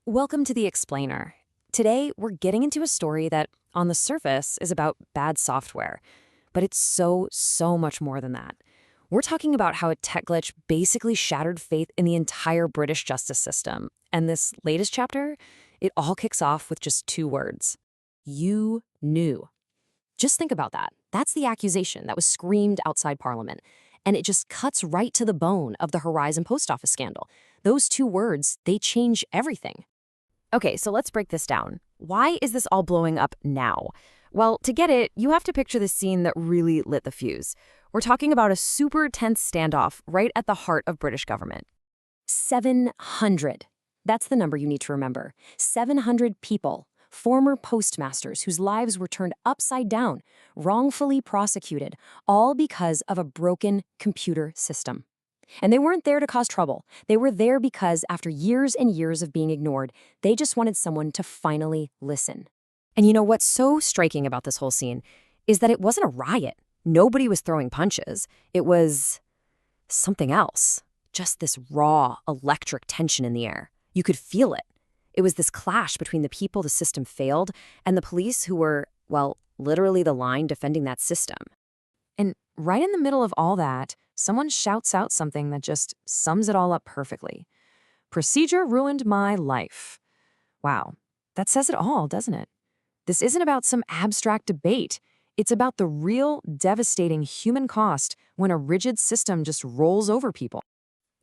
Welcome to The Explainer. Today, we're getting into a story that, on the surface, is about bad software. But it's so much more than that. We're talking about how a tech glitch basically shattered faith in the entire British justice system. And this latest chapter, it all kicks off with just two words. You knew. Just think about that. That's the accusation that was screamed outside Parliament. And it just cuts right to the bone of the Horizon Post Office scandal. Those two words, they change everything. Okay, so let's break this down. Why is this all blowing up now? Well, to get it, you have to picture the scene that really lit the fuse. We're talking about a super tense standoff right at the heart of British government. 700. That's the number you need to remember. 700 people, former postmasters whose lives were turned upside down, wrongfully prosecuted, all because of a broken computer system. And they weren't there to cause trouble. They were there because, after years and years of being ignored, they just wanted someone to finally listen. And you know what's so striking about this whole scene is that it wasn't a riot. Nobody was throwing punches. It was something else. Just this raw, electric tension in the air. You could feel it. It was this clash between the people the system failed and the police who were, well, literally the line defending that system. And right in the middle of all that, someone shouts out something that just sums it all up perfectly. Procedure ruined my life. Wow, that says it all, doesn't it? This isn't about some abstract debate. It's about the real, devastating human cost when a rigid system just rolls over people.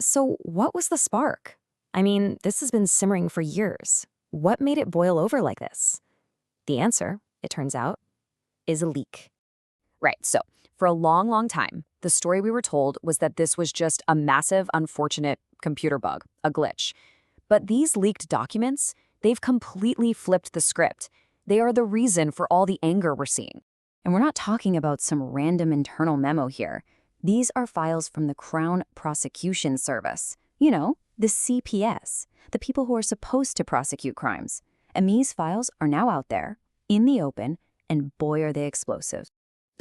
So what was the spark? I mean, this has been simmering for years. What made it boil over like this? The answer, it turns out, is a leak. Right, so for a long time, the story we were told was that this was just a massive, unfortunate computer bug, a glitch. But these leaked documents, they've completely flipped the script. They are the reason for all the anger we're seeing. And we're not talking about some random internal memo here. These are files from the Crown Prosecution Service. You know, the CPS, the people who are supposed to prosecute crimes. And these files are now out there, in the open, and boy are they explosive.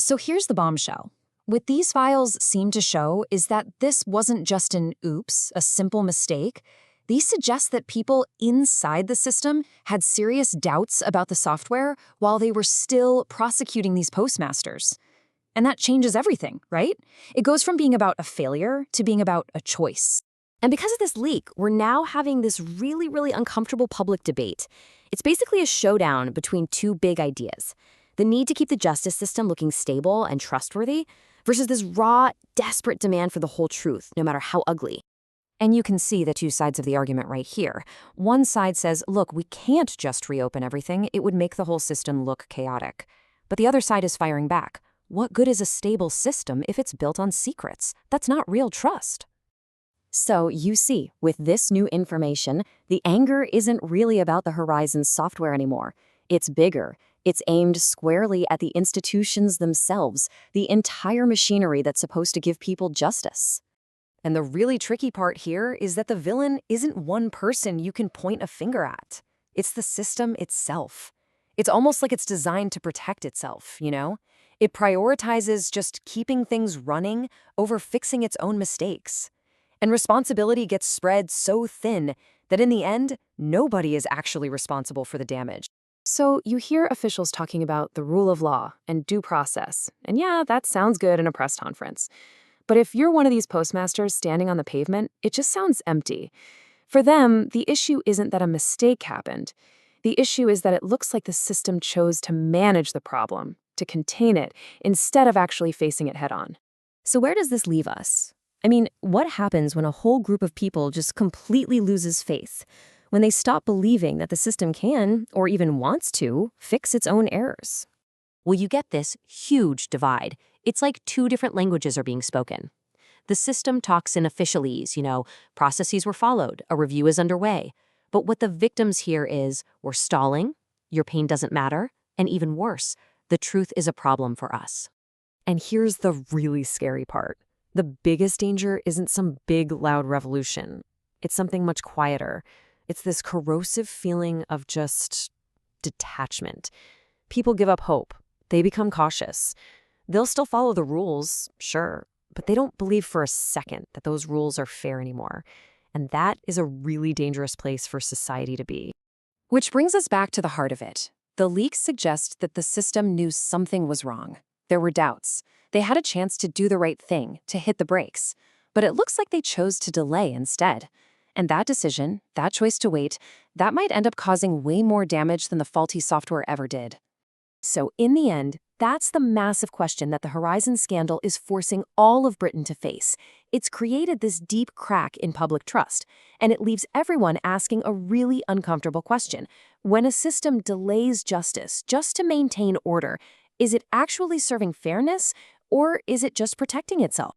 So here's the bombshell. What these files seem to show is that this wasn't just an oops, a simple mistake. These suggest that people inside the system had serious doubts about the software while they were still prosecuting these postmasters. And that changes everything, right? It goes from being about a failure to being about a choice. And because of this leak, we're now having this really uncomfortable public debate. It's basically a showdown between two big ideas. The need to keep the justice system looking stable and trustworthy versus this raw, desperate demand for the whole truth, no matter how ugly. And you can see the two sides of the argument right here. One side says, look, we can't just reopen everything. It would make the whole system look chaotic. But the other side is firing back. What good is a stable system if it's built on secrets? That's not real trust. So you see, with this new information, the anger isn't really about the Horizon software anymore. It's bigger. It's aimed squarely at the institutions themselves, the entire machinery that's supposed to give people justice. And the really tricky part here is that the villain isn't one person you can point a finger at. It's the system itself. It's almost like it's designed to protect itself, you know? It prioritizes just keeping things running over fixing its own mistakes. And responsibility gets spread so thin that in the end, nobody is actually responsible for the damage. So you hear officials talking about the rule of law and due process. And yeah, that sounds good in a press conference. But if you're one of these postmasters standing on the pavement, it just sounds empty. For them, the issue isn't that a mistake happened. The issue is that it looks like the system chose to manage the problem, to contain it, instead of actually facing it head on. So where does this leave us? I mean, what happens when a whole group of people just completely loses faith? When they stop believing that the system can, or even wants to, fix its own errors? Well, you get this huge divide. It's like two different languages are being spoken. The system talks in officialese, processes were followed, a review is underway. But what the victims hear is, we're stalling, your pain doesn't matter, and even worse, the truth is a problem for us. And here's the really scary part. The biggest danger isn't some big, loud revolution. It's something much quieter. It's this corrosive feeling of just detachment. People give up hope. They become cautious. They'll still follow the rules, sure, but they don't believe for a second that those rules are fair anymore. And that is a really dangerous place for society to be. Which brings us back to the heart of it. The leaks suggest that the system knew something was wrong. There were doubts. They had a chance to do the right thing, to hit the brakes. But it looks like they chose to delay instead. And that decision, that choice to wait, that might end up causing way more damage than the faulty software ever did. So in the end, that's the massive question that the Horizon scandal is forcing all of Britain to face. It's created this deep crack in public trust, and it leaves everyone asking a really uncomfortable question. When a system delays justice just to maintain order, is it actually serving fairness, or is it just protecting itself?